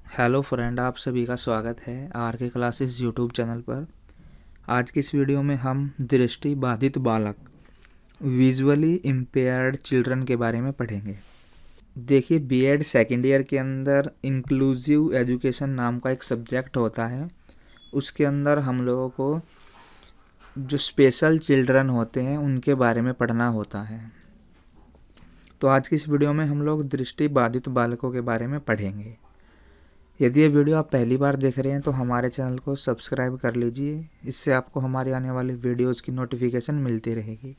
Hello friend, आप सभी का स्वागत है आर के क्लासेस यूट्यूब चैनल पर। आज की इस वीडियो में हम दृष्टि बाधित बालक विजुअली इम्पेयर्ड चिल्ड्रन के बारे में पढ़ेंगे। देखिए, बीएड सेकेंड ईयर के अंदर इंक्लूसिव एजुकेशन नाम का एक सब्जेक्ट होता है। उसके अंदर हम लोगों को जो स्पेशल चिल्ड्रन होते हैं उनके बारे में पढ़ना होता है। तो आज की इस वीडियो में हम लोग दृष्टि बाधित बालकों के बारे में पढ़ेंगे। यदि ये वीडियो आप पहली बार देख रहे हैं तो हमारे चैनल को सब्सक्राइब कर लीजिए। इससे आपको हमारे आने वाले वीडियोज़ की नोटिफिकेशन मिलती रहेगी।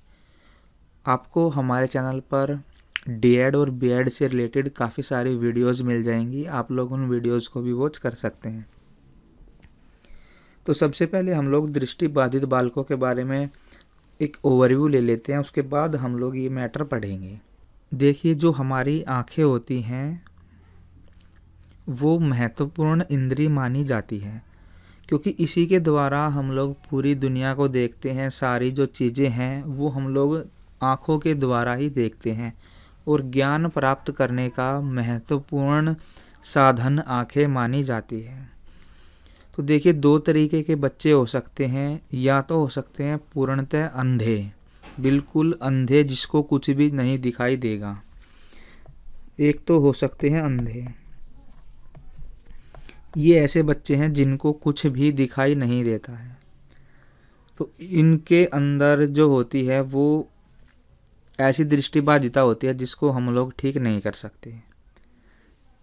आपको हमारे चैनल पर डीएड और बीएड से रिलेटेड काफ़ी सारी वीडियोज़ मिल जाएंगी। आप लोग उन वीडियोज़ को भी वॉच कर सकते हैं। तो सबसे पहले हम लोग दृष्टि बाधित बालकों के बारे में एक ओवरव्यू ले लेते हैं। उसके बाद हम लोग ये मैटर पढ़ेंगे। देखिए, जो हमारी आँखें होती हैं वो महत्वपूर्ण इंद्रिय मानी जाती है, क्योंकि इसी के द्वारा हम लोग पूरी दुनिया को देखते हैं। सारी जो चीज़ें हैं वो हम लोग आँखों के द्वारा ही देखते हैं और ज्ञान प्राप्त करने का महत्वपूर्ण साधन आँखें मानी जाती है। तो देखिए, दो तरीके के बच्चे हो सकते हैं। या तो हो सकते हैं पूर्णतः अंधे, बिल्कुल अंधे जिसको कुछ भी नहीं दिखाई देगा। एक तो हो सकते हैं अंधे। ये ऐसे बच्चे हैं जिनको कुछ भी दिखाई नहीं देता है। तो इनके अंदर जो होती है वो ऐसी दृष्टिबाधिता होती है जिसको हम लोग ठीक नहीं कर सकते।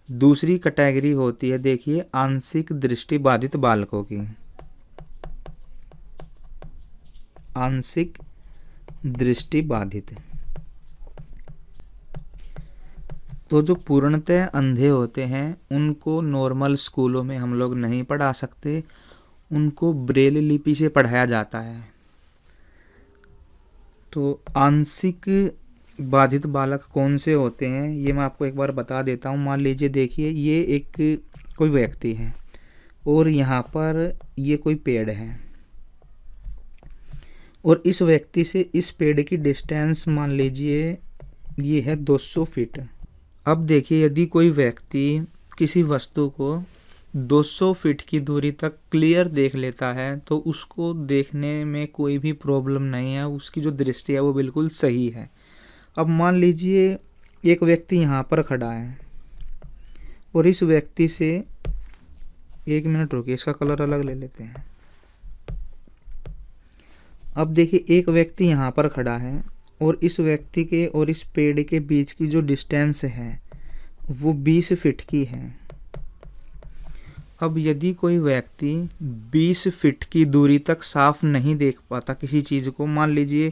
दूसरी कैटेगरी होती है, देखिए, आंशिक दृष्टिबाधित बालकों की। आंशिक दृष्टिबाधित तो जो पूर्णतः अंधे होते हैं उनको नॉर्मल स्कूलों में हम लोग नहीं पढ़ा सकते। उनको ब्रेल लिपि से पढ़ाया जाता है। तो आंशिक बाधित बालक कौन से होते हैं ये मैं आपको एक बार बता देता हूँ। मान लीजिए, देखिए, ये एक कोई व्यक्ति है और यहाँ पर ये कोई पेड़ है और इस व्यक्ति से इस पेड़ की डिस्टेंस मान लीजिए ये है 200 फीट। अब देखिए, यदि कोई व्यक्ति किसी वस्तु को 200 फीट की दूरी तक क्लियर देख लेता है तो उसको देखने में कोई भी प्रॉब्लम नहीं है। उसकी जो दृष्टि है वो बिल्कुल सही है। अब मान लीजिए एक व्यक्ति यहाँ पर खड़ा है और इस व्यक्ति से, एक मिनट रुकिए, इसका कलर अलग ले लेते हैं। अब देखिए, एक व्यक्ति यहाँ पर खड़ा है और इस व्यक्ति के और इस पेड़ के बीच की जो डिस्टेंस है वो 20 फीट की है। अब यदि कोई व्यक्ति 20 फीट की दूरी तक साफ नहीं देख पाता किसी चीज़ को, मान लीजिए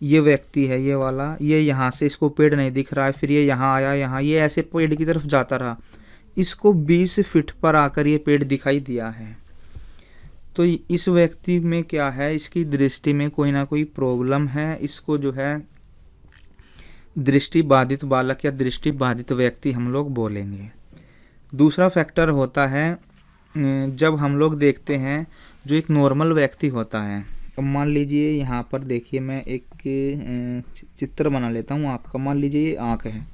ये व्यक्ति है, ये वाला, ये यहाँ से इसको पेड़ नहीं दिख रहा है, फिर ये यहाँ आया, यहाँ ये ऐसे पेड़ की तरफ जाता रहा, इसको 20 फीट पर आकर ये पेड़ दिखाई दिया है। तो इस व्यक्ति में क्या है, इसकी दृष्टि में कोई ना कोई प्रॉब्लम है। इसको जो है दृष्टि बाधित बालक या दृष्टि बाधित व्यक्ति हम लोग बोलेंगे। दूसरा फैक्टर होता है, जब हम लोग देखते हैं जो एक नॉर्मल व्यक्ति होता है। अब मान लीजिए यहाँ पर देखिए, मैं एक चित्र बना लेता हूँ आँख का। मान लीजिए ये आँख है,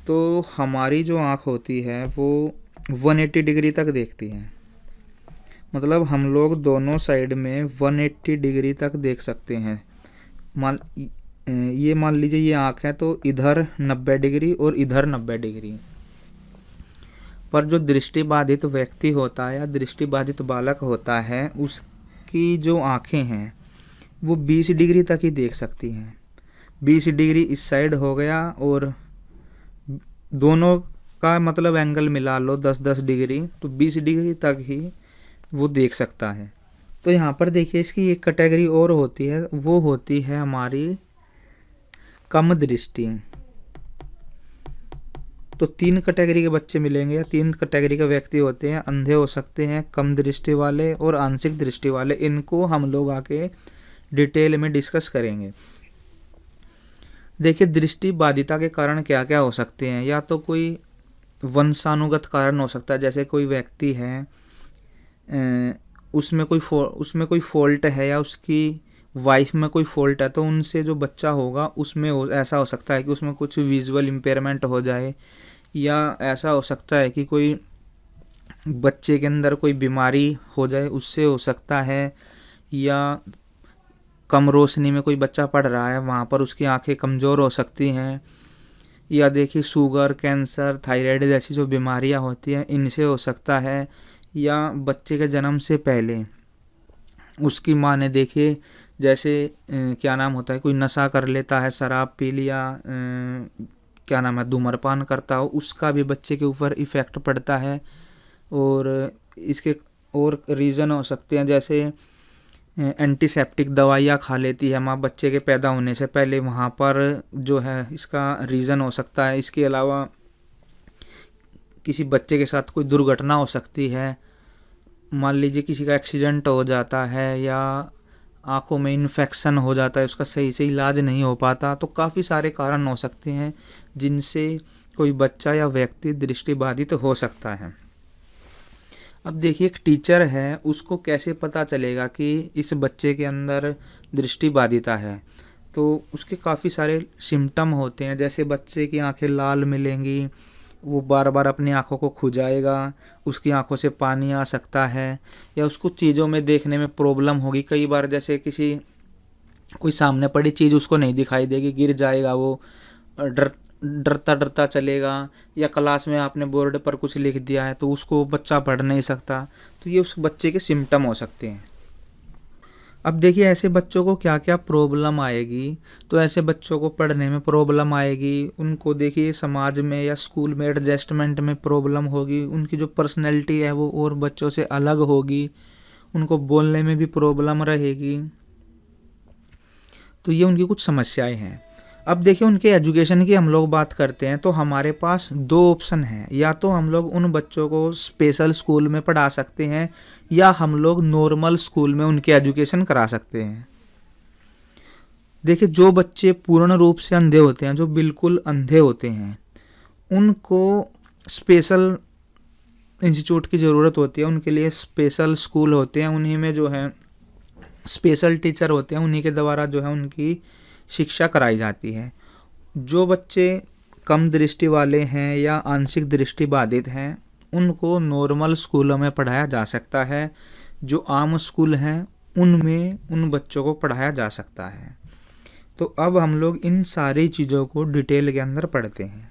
तो हमारी जो आँख होती है वो 180 डिग्री तक देखती है। मतलब हम लोग दोनों साइड में 180 डिग्री तक देख सकते हैं। मान लीजिए ये आँख है, तो इधर 90 डिग्री और इधर 90 डिग्री। पर जो दृष्टिबाधित व्यक्ति होता है या दृष्टिबाधित बालक होता है, उसकी जो आँखें हैं वो 20 डिग्री तक ही देख सकती हैं। 20 डिग्री इस साइड हो गया और दोनों का मतलब एंगल मिला लो 10-10 डिग्री, तो 20 डिग्री तक ही वो देख सकता है। तो यहाँ पर देखिए, इसकी एक कैटेगरी और होती है, वो होती है हमारी कम दृष्टि। तो 3 कैटेगरी के बच्चे मिलेंगे या 3 कैटेगरी के व्यक्ति होते हैं। अंधे हो सकते हैं, कम दृष्टि वाले और आंशिक दृष्टि वाले। इनको हम लोग आके डिटेल में डिस्कस करेंगे। देखिए, दृष्टि बाधिता के कारण क्या क्या हो सकते हैं। या तो कोई वंशानुगत कारण हो सकता है, जैसे कोई व्यक्ति है उसमें कोई फॉल्ट है या उसकी वाइफ में कोई फॉल्ट है, तो उनसे जो बच्चा होगा उसमें ऐसा हो सकता है कि उसमें कुछ विजुअल इम्पेयरमेंट हो जाए। या ऐसा हो सकता है कि कोई बच्चे के अंदर कोई बीमारी हो जाए उससे हो सकता है, या कम रोशनी में कोई बच्चा पढ़ रहा है वहाँ पर उसकी आंखें कमज़ोर हो सकती हैं, या देखिए शुगर, कैंसर, थायराइड जैसी जो बीमारियाँ होती हैं इनसे हो सकता है, या बच्चे के जन्म से पहले उसकी माँ ने देखिए जैसे क्या नाम होता है, कोई नशा कर लेता है, शराब पी लिया, क्या नाम है, धूम्रपान करता हो, उसका भी बच्चे के ऊपर इफ़ेक्ट पड़ता है। और इसके और रीज़न हो सकते हैं, जैसे एंटीसेप्टिक दवाइयाँ खा लेती है माँ बच्चे के पैदा होने से पहले, वहाँ पर जो है इसका रीज़न हो सकता है। इसके अलावा किसी बच्चे के साथ कोई दुर्घटना हो सकती है, मान लीजिए किसी का एक्सीडेंट हो जाता है, या आँखों में इन्फेक्शन हो जाता है, उसका सही से इलाज नहीं हो पाता, तो काफ़ी सारे कारण हो सकते हैं जिनसे कोई बच्चा या व्यक्ति दृष्टिबाधित हो सकता है। अब देखिए एक टीचर है, उसको कैसे पता चलेगा कि इस बच्चे के अंदर दृष्टिबाधिता है। तो उसके काफ़ी सारे सिम्टम होते हैं, जैसे बच्चे की आंखें लाल मिलेंगी, वो बार बार अपनी आंखों को खुजाएगा, उसकी आंखों से पानी आ सकता है, या उसको चीज़ों में देखने में प्रॉब्लम होगी। कई बार जैसे कोई सामने पड़ी चीज़ उसको नहीं दिखाई देगी, गिर जाएगा वो, डरता डरता चलेगा, या क्लास में आपने बोर्ड पर कुछ लिख दिया है तो उसको बच्चा पढ़ नहीं सकता। तो ये उस बच्चे के सिम्टम हो सकते हैं। अब देखिए ऐसे बच्चों को क्या क्या प्रॉब्लम आएगी। तो ऐसे बच्चों को पढ़ने में प्रॉब्लम आएगी, उनको देखिए समाज में या स्कूल में एडजस्टमेंट में प्रॉब्लम होगी, उनकी जो पर्सनैलिटी है वो और बच्चों से अलग होगी, उनको बोलने में भी प्रॉब्लम रहेगी। तो ये उनकी कुछ समस्याएं हैं। अब देखिए उनके एजुकेशन की हम लोग बात करते हैं तो हमारे पास दो ऑप्शन हैं, या तो हम लोग उन बच्चों को स्पेशल स्कूल में पढ़ा सकते हैं, या हम लोग नॉर्मल स्कूल में उनके एजुकेशन करा सकते हैं। देखिए जो बच्चे पूर्ण रूप से अंधे होते हैं, जो बिल्कुल अंधे होते हैं, उनको स्पेशल इंस्टीट्यूट की ज़रूरत होती है, उनके लिए स्पेशल स्कूल होते हैं, उन्हीं में जो है स्पेशल टीचर होते हैं, उन्हीं के द्वारा जो है उनकी शिक्षा कराई जाती है। जो बच्चे कम दृष्टि वाले हैं या आंशिक दृष्टि बाधित हैं, उनको नॉर्मल स्कूलों में पढ़ाया जा सकता है। जो आम स्कूल हैं उनमें उन बच्चों को पढ़ाया जा सकता है। तो अब हम लोग इन सारी चीज़ों को डिटेल के अंदर पढ़ते हैं।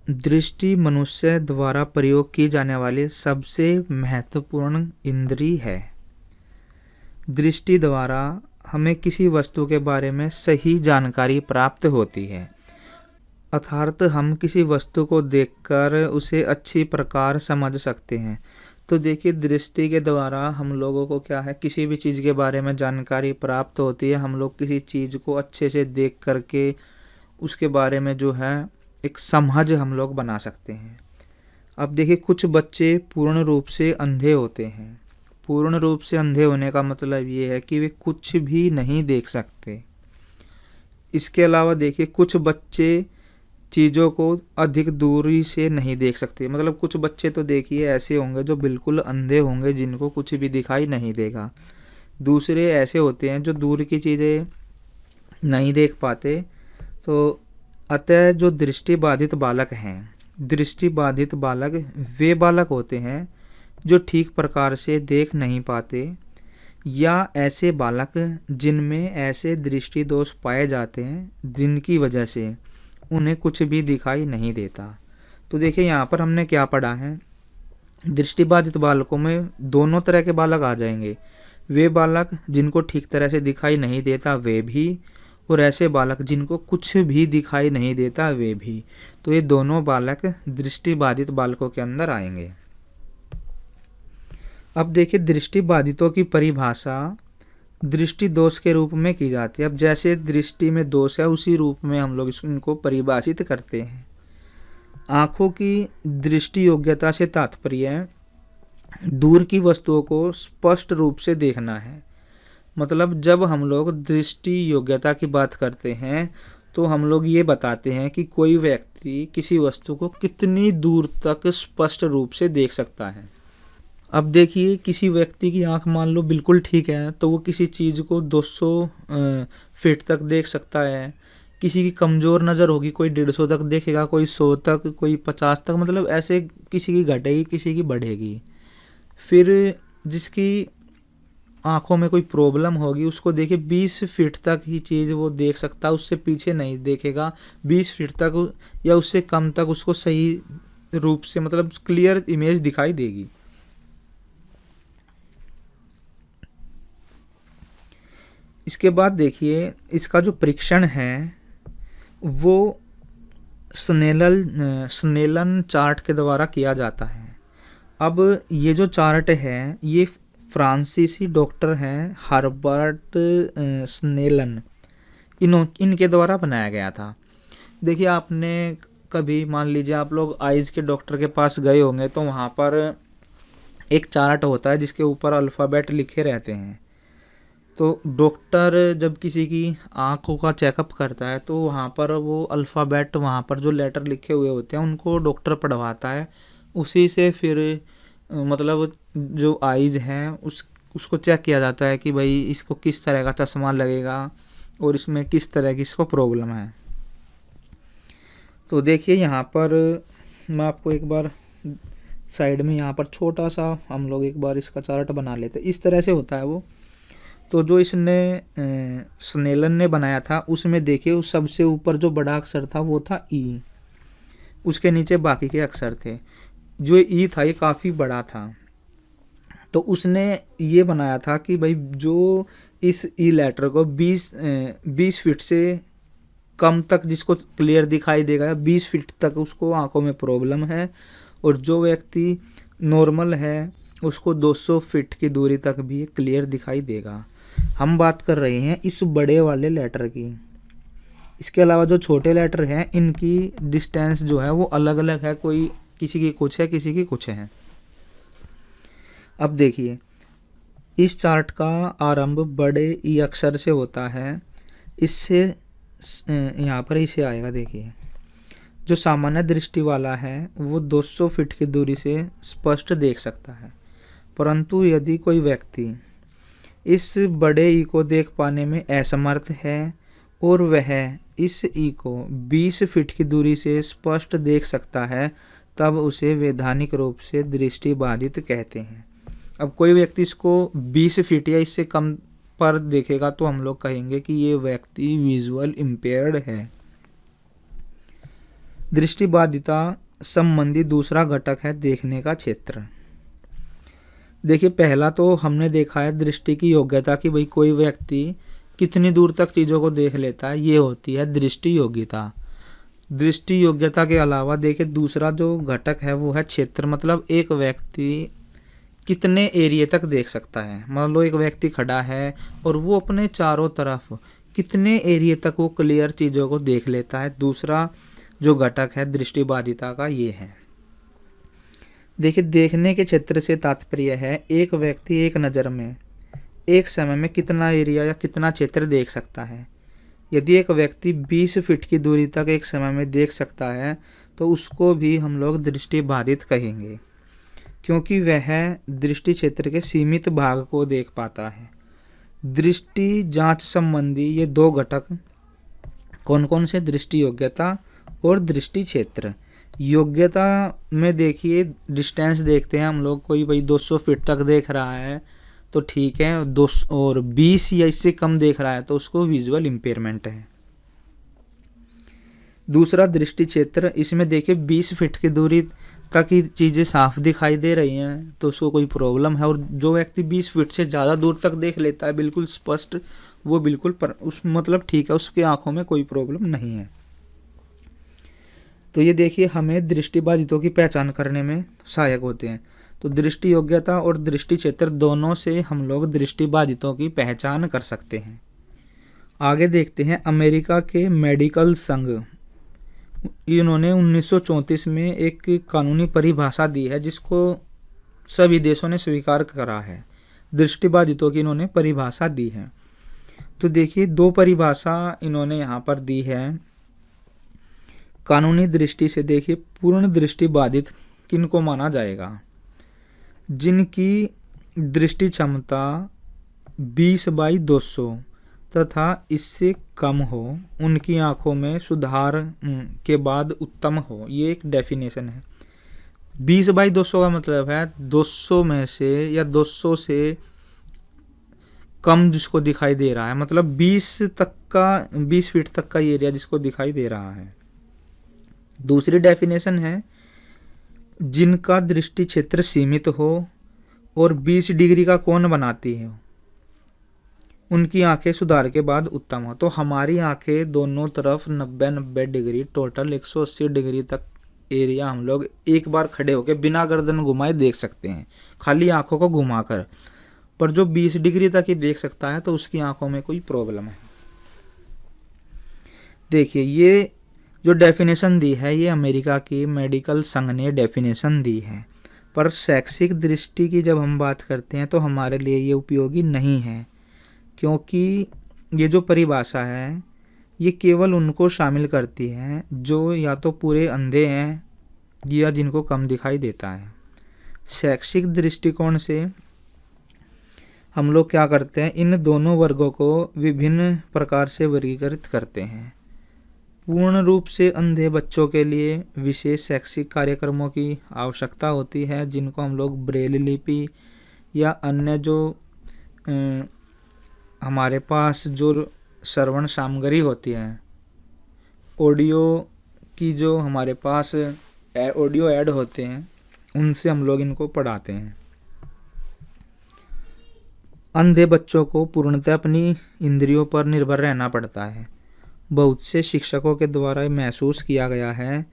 दृष्टि मनुष्य द्वारा प्रयोग की जाने वाली सबसे महत्वपूर्ण इंद्रिय है। दृष्टि द्वारा हमें किसी वस्तु के बारे में सही जानकारी प्राप्त होती है, अर्थात हम किसी वस्तु को देखकर उसे अच्छी प्रकार समझ सकते हैं। तो देखिए दृष्टि के द्वारा हम लोगों को क्या है, किसी भी चीज़ के बारे में जानकारी प्राप्त होती है। हम लोग किसी चीज़ को अच्छे से देख करके उसके बारे में जो है एक समझ हम लोग बना सकते हैं। अब देखिए कुछ बच्चे पूर्ण रूप से अंधे होते हैं। पूर्ण रूप से अंधे होने का मतलब ये है कि वे कुछ भी नहीं देख सकते। इसके अलावा देखिए कुछ बच्चे चीज़ों को अधिक दूरी से नहीं देख सकते। मतलब कुछ बच्चे तो देखिए ऐसे होंगे जो बिल्कुल अंधे होंगे, जिनको कुछ भी दिखाई नहीं देगा। दूसरे ऐसे होते हैं जो दूर की चीज़ें नहीं देख पाते। तो अतः जो दृष्टिबाधित बालक हैं, दृष्टिबाधित बालक वे बालक होते हैं जो ठीक प्रकार से देख नहीं पाते, या ऐसे बालक जिनमें ऐसे दृष्टि दोष पाए जाते हैं जिनकी वजह से उन्हें कुछ भी दिखाई नहीं देता। तो देखिए यहाँ पर हमने क्या पढ़ा है, दृष्टिबाधित बालकों में दोनों तरह के बालक आ जाएंगे। वे बालक जिनको ठीक तरह से दिखाई नहीं देता वे भी, और ऐसे बालक जिनको कुछ भी दिखाई नहीं देता वे भी। तो ये दोनों बालक दृष्टिबाधित बालकों के अंदर आएंगे। अब देखिए दृष्टिबाधितों की परिभाषा दृष्टि दोष के रूप में की जाती है। अब जैसे दृष्टि में दोष है उसी रूप में हम लोग इनको परिभाषित करते हैं। आँखों की दृष्टि योग्यता से तात्पर्य दूर की वस्तुओं को स्पष्ट रूप से देखना है। मतलब जब हम लोग दृष्टि योग्यता की बात करते हैं तो हम लोग ये बताते हैं कि कोई व्यक्ति किसी वस्तु को कितनी दूर तक स्पष्ट रूप से देख सकता है। अब देखिए किसी व्यक्ति की आंख मान लो बिल्कुल ठीक है तो वो किसी चीज़ को 200 फीट तक देख सकता है, किसी की कमज़ोर नज़र होगी, कोई 150 तक देखेगा, कोई 100 तक, कोई 50 तक, मतलब ऐसे किसी की घटेगी, किसी की बढ़ेगी। फिर जिसकी आँखों में कोई प्रॉब्लम होगी उसको देखिए 20 फीट तक ही चीज़ वो देख सकता है, उससे पीछे नहीं देखेगा। 20 फीट तक या उससे कम तक उसको सही रूप से मतलब क्लियर इमेज दिखाई देगी। इसके बाद देखिए इसका जो परीक्षण है वो स्नेलन चार्ट के द्वारा किया जाता है। अब ये जो चार्ट है ये फ्रांसीसी डॉक्टर हैं हर्बर्ट स्नेलन, इनके द्वारा बनाया गया था। देखिए आपने कभी मान लीजिए आप लोग आइज़ के डॉक्टर के पास गए होंगे तो वहाँ पर एक चार्ट होता है जिसके ऊपर अल्फ़ाबेट लिखे रहते हैं। तो डॉक्टर जब किसी की आँखों का चेकअप करता है तो वहाँ पर वो अल्फ़ाबेट, वहाँ पर जो लेटर लिखे हुए होते हैं उनको डॉक्टर पढ़वाता है। उसी से फिर मतलब जो आइज़ हैं उसको चेक किया जाता है कि भाई इसको किस तरह का चश्मा लगेगा और इसमें किस तरह की इसको प्रॉब्लम है। तो देखिए यहाँ पर मैं आपको एक बार साइड में यहाँ पर छोटा सा हम लोग एक बार इसका चार्ट बना लेते हैं। इस तरह से होता है वो। तो जो इसने स्नेलन ने बनाया था उसमें देखिए उस सबसे ऊपर जो बड़ा अक्षर था वो था ई, उसके नीचे बाकी के अक्षर थे। जो ई था ये काफ़ी बड़ा था, तो उसने ये बनाया था कि भाई जो इस ई लेटर को 20 फीट से कम तक जिसको क्लियर दिखाई देगा, 20 फीट तक उसको आंखों में प्रॉब्लम है, और जो व्यक्ति नॉर्मल है उसको 200 फीट की दूरी तक भी क्लियर दिखाई देगा। हम बात कर रहे हैं इस बड़े वाले लेटर की। इसके अलावा जो छोटे लेटर हैं इनकी डिस्टेंस जो है वो अलग अलग है, कोई किसी की कुछ है किसी की कुछ है। अब देखिए इस चार्ट का आरंभ बड़े ई अक्षर से होता है। इससे यहाँ पर इसे आएगा। देखिए जो सामान्य दृष्टि वाला है वो 200 फीट की दूरी से स्पष्ट देख सकता है, परंतु यदि कोई व्यक्ति इस बड़े ई को देख पाने में असमर्थ है और वह इस ई को 20 फीट की दूरी से स्पष्ट देख सकता है, तब उसे वैधानिक रूप से दृष्टिबाधित कहते हैं। अब कोई व्यक्ति इसको 20 फीट या इससे कम पर देखेगा तो हम लोग कहेंगे कि ये व्यक्ति विजुअल इम्पेयर्ड है। दृष्टिबाधिता संबंधी दूसरा घटक है देखने का क्षेत्र। देखिए पहला तो हमने देखा है दृष्टि की योग्यता कि भाई कोई व्यक्ति कितनी दूर तक चीज़ों को देख लेता है, ये होती है दृष्टि योग्यता। दृष्टि योग्यता के अलावा देखिए दूसरा जो घटक है वो है क्षेत्र, मतलब एक व्यक्ति कितने एरिया तक देख सकता है। मान लो एक व्यक्ति खड़ा है और वो अपने चारों तरफ कितने एरिया तक वो क्लियर चीज़ों को देख लेता है। दूसरा जो घटक है दृष्टिबाधिता का ये है। देखिए देखने के क्षेत्र से तात्पर्य है एक व्यक्ति एक नज़र में एक समय में कितना एरिया या कितना क्षेत्र देख सकता है। यदि एक व्यक्ति 20 फीट की दूरी तक एक समय में देख सकता है तो उसको भी हम लोग दृष्टिबाधित कहेंगे, क्योंकि वह दृष्टि क्षेत्र के सीमित भाग को देख पाता है। दृष्टि जांच संबंधी ये दो घटक कौन कौन से, दृष्टि योग्यता और दृष्टि क्षेत्र। योग्यता में देखिए डिस्टेंस देखते हैं हम लोग, कोई भाई 200 फीट तक देख रहा है तो ठीक है, 200 और 20 या इससे कम देख रहा है तो उसको विजुअल इम्पेयरमेंट है। दूसरा दृष्टि क्षेत्र, इसमें देखिए 20 फीट की दूरी तक ही चीज़ें साफ दिखाई दे रही हैं तो उसको कोई प्रॉब्लम है, और जो व्यक्ति 20 फीट से ज़्यादा दूर तक देख लेता है बिल्कुल स्पष्ट, वो बिल्कुल उस मतलब ठीक है, उसकी आंखों में कोई प्रॉब्लम नहीं है। तो ये देखिए हमें दृष्टिबाधितों की पहचान करने में सहायक होते हैं। तो दृष्टि योग्यता और दृष्टि क्षेत्र दोनों से हम लोग दृष्टिबाधितों की पहचान कर सकते हैं। आगे देखते हैं अमेरिका के मेडिकल संघ, इन्होंने 1934 में एक कानूनी परिभाषा दी है जिसको सभी देशों ने स्वीकार करा है। दृष्टिबाधितों की इन्होंने परिभाषा दी है। तो देखिए दो परिभाषा इन्होंने यहाँ पर दी है। कानूनी दृष्टि से देखिए पूर्ण दृष्टिबाधित किनको माना जाएगा, जिनकी दृष्टि क्षमता 20/200 तथा इससे कम हो, उनकी आंखों में सुधार के बाद उत्तम हो। ये एक डेफिनेशन है। 20/200 का मतलब है 200 में से या 200 से कम जिसको दिखाई दे रहा है, मतलब 20 फीट तक का एरिया जिसको दिखाई दे रहा है। दूसरी डेफिनेशन है जिनका दृष्टि क्षेत्र सीमित हो और 20 डिग्री का कोण बनाती है, उनकी आंखें सुधार के बाद उत्तम हो। तो हमारी आंखें दोनों तरफ 90-90 डिग्री, टोटल 180 डिग्री तक एरिया हम लोग एक बार खड़े होकर बिना गर्दन घुमाए देख सकते हैं, खाली आंखों को घुमाकर। पर जो 20 डिग्री तक ही देख सकता है तो उसकी आंखों में कोई प्रॉब्लम है। देखिए, ये जो डेफिनेशन दी है ये अमेरिका की मेडिकल संघ ने डेफिनेशन दी है, पर शैक्षिक दृष्टि की जब हम बात करते हैं तो हमारे लिए ये उपयोगी नहीं है, क्योंकि ये जो परिभाषा है ये केवल उनको शामिल करती है जो या तो पूरे अंधे हैं या जिनको कम दिखाई देता है। शैक्षिक दृष्टिकोण से हम लोग क्या करते हैं, इन दोनों वर्गों को विभिन्न प्रकार से वर्गीकृत करते हैं। पूर्ण रूप से अंधे बच्चों के लिए विशेष शैक्षिक कार्यक्रमों की आवश्यकता होती है, जिनको हम लोग ब्रेल लिपि या अन्य जो हमारे पास जो श्रवण सामग्री होती है, ऑडियो की जो हमारे पास ऑडियो ऐड होते हैं, उनसे हम लोग इनको पढ़ाते हैं। अंधे बच्चों को पूर्णतः अपनी इंद्रियों पर निर्भर रहना पड़ता है। बहुत से शिक्षकों के द्वारा महसूस किया गया है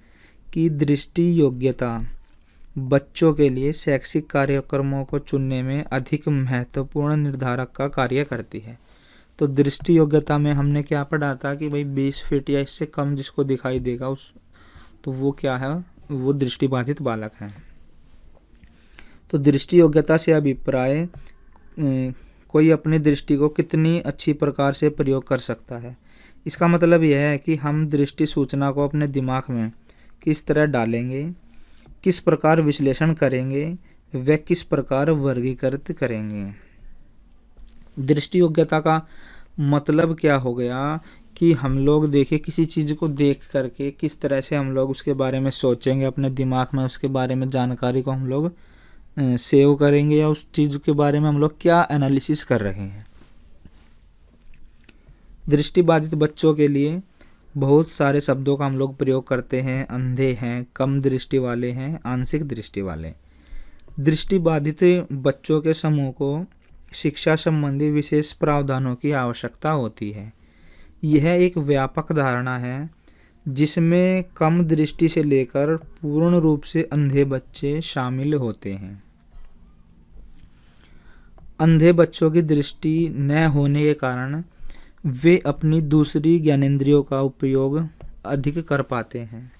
कि दृष्टि योग्यता बच्चों के लिए शैक्षिक कार्यक्रमों को चुनने में अधिक महत्वपूर्ण निर्धारक का कार्य करती है। तो दृष्टि योग्यता में हमने क्या पढ़ा था कि भाई 20 फीट या इससे कम जिसको दिखाई देगा तो वो क्या है, वो दृष्टिबाधित बालक है। तो दृष्टि योग्यता से अभिप्राय कोई अपनी दृष्टि को कितनी अच्छी प्रकार से प्रयोग कर सकता है। इसका मतलब यह है कि हम दृष्टि सूचना को अपने दिमाग में किस तरह डालेंगे, किस प्रकार विश्लेषण करेंगे, व किस प्रकार वर्गीकृत करेंगे। दृष्टि योग्यता का मतलब क्या हो गया कि हम लोग देखिए किसी चीज़ को देख करके किस तरह से हम लोग उसके बारे में सोचेंगे, अपने दिमाग में उसके बारे में जानकारी को हम लोग सेव करेंगे, या उस चीज़ के बारे में हम लोग क्या एनालिसिस कर रहे हैं। दृष्टिबाधित बच्चों के लिए बहुत सारे शब्दों का हम लोग प्रयोग करते हैं। अंधे हैं, कम दृष्टि वाले हैं, आंशिक दृष्टि वाले। दृष्टिबाधित बच्चों के समूह को शिक्षा संबंधी विशेष प्रावधानों की आवश्यकता होती है। यह एक व्यापक धारणा है जिसमें कम दृष्टि से लेकर पूर्ण रूप से अंधे बच्चे शामिल होते हैं। अंधे बच्चों की दृष्टि न होने के कारण वे अपनी दूसरी ज्ञानेंद्रियों का उपयोग अधिक कर पाते हैं।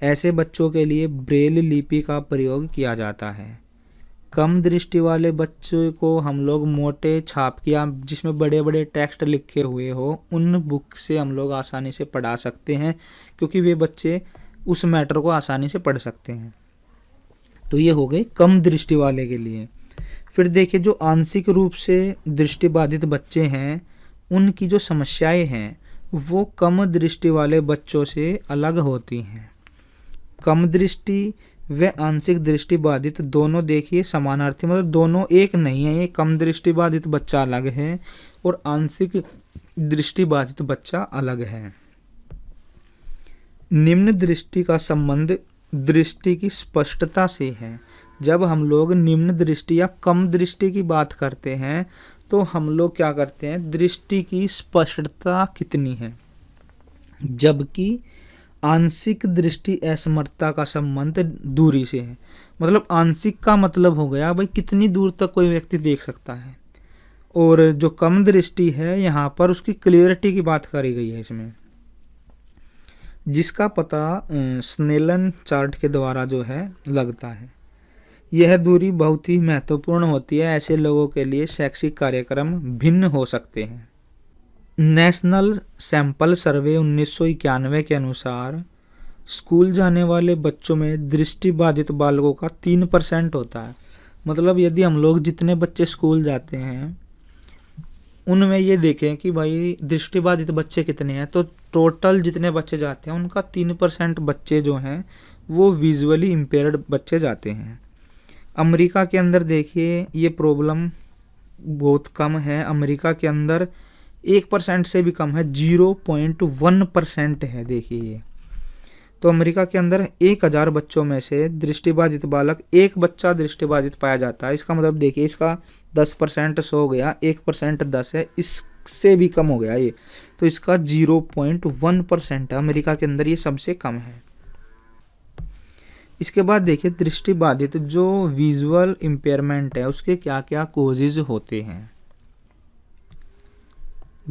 ऐसे बच्चों के लिए ब्रेल लिपि का प्रयोग किया जाता है। कम दृष्टि वाले बच्चों को हम लोग मोटे छाप या जिसमें बड़े बड़े टेक्स्ट लिखे हुए हो, उन बुक से हम लोग आसानी से पढ़ा सकते हैं, क्योंकि वे बच्चे उस मैटर को आसानी से पढ़ सकते हैं। तो ये हो गए कम दृष्टि वाले के लिए। फिर देखिए, जो आंशिक रूप से दृष्टिबाधित बच्चे हैं, उनकी जो समस्याएं हैं वो कम दृष्टि वाले बच्चों से अलग होती हैं। कम दृष्टि व आंशिक दृष्टि बाधित दोनों देखिए समानार्थी, मतलब दोनों एक नहीं है। ये कम दृष्टि बाधित बच्चा अलग है और आंशिक दृष्टि बाधित बच्चा अलग है। निम्न दृष्टि का संबंध दृष्टि की स्पष्टता से है। जब हम लोग निम्न दृष्टि या कम दृष्टि की बात करते हैं तो हम लोग क्या करते हैं, दृष्टि की स्पष्टता कितनी है, जबकि आंशिक दृष्टि असमर्थता का संबंध दूरी से है। मतलब आंशिक का मतलब हो गया भाई कितनी दूर तक कोई व्यक्ति देख सकता है, और जो कम दृष्टि है यहाँ पर उसकी क्लियरिटी की बात करी गई है इसमें, जिसका पता स्नेलन चार्ट के द्वारा जो है लगता है। यह दूरी बहुत ही महत्वपूर्ण होती है। ऐसे लोगों के लिए शैक्षिक कार्यक्रम भिन्न हो सकते हैं। नेशनल सैंपल सर्वे 1991 के अनुसार स्कूल जाने वाले बच्चों में दृष्टिबाधित बालकों का 3% होता है। मतलब यदि हम लोग जितने बच्चे स्कूल जाते हैं उनमें ये देखें कि भाई दृष्टिबाधित बच्चे कितने हैं, तो टोटल जितने बच्चे जाते हैं उनका 3% बच्चे जो हैं वो विजुअली इम्पेयर्ड बच्चे जाते हैं। अमेरिका के अंदर देखिए ये प्रॉब्लम बहुत कम है। अमेरिका के अंदर 1% से भी कम है, 0.1% है। देखिए ये तो अमेरिका के अंदर 1000 बच्चों में से दृष्टिबाधित बालक एक बच्चा दृष्टिबाधित पाया जाता है। इसका मतलब देखिए इसका 10% 100 हो गया, 1% 10 है, इससे भी कम हो गया ये, तो इसका 0.1% है। अमेरिका के अंदर ये सबसे कम है। इसके बाद देखिए दृष्टिबाधित जो विजुअल इम्पेयरमेंट है उसके क्या क्या कोजेज होते हैं।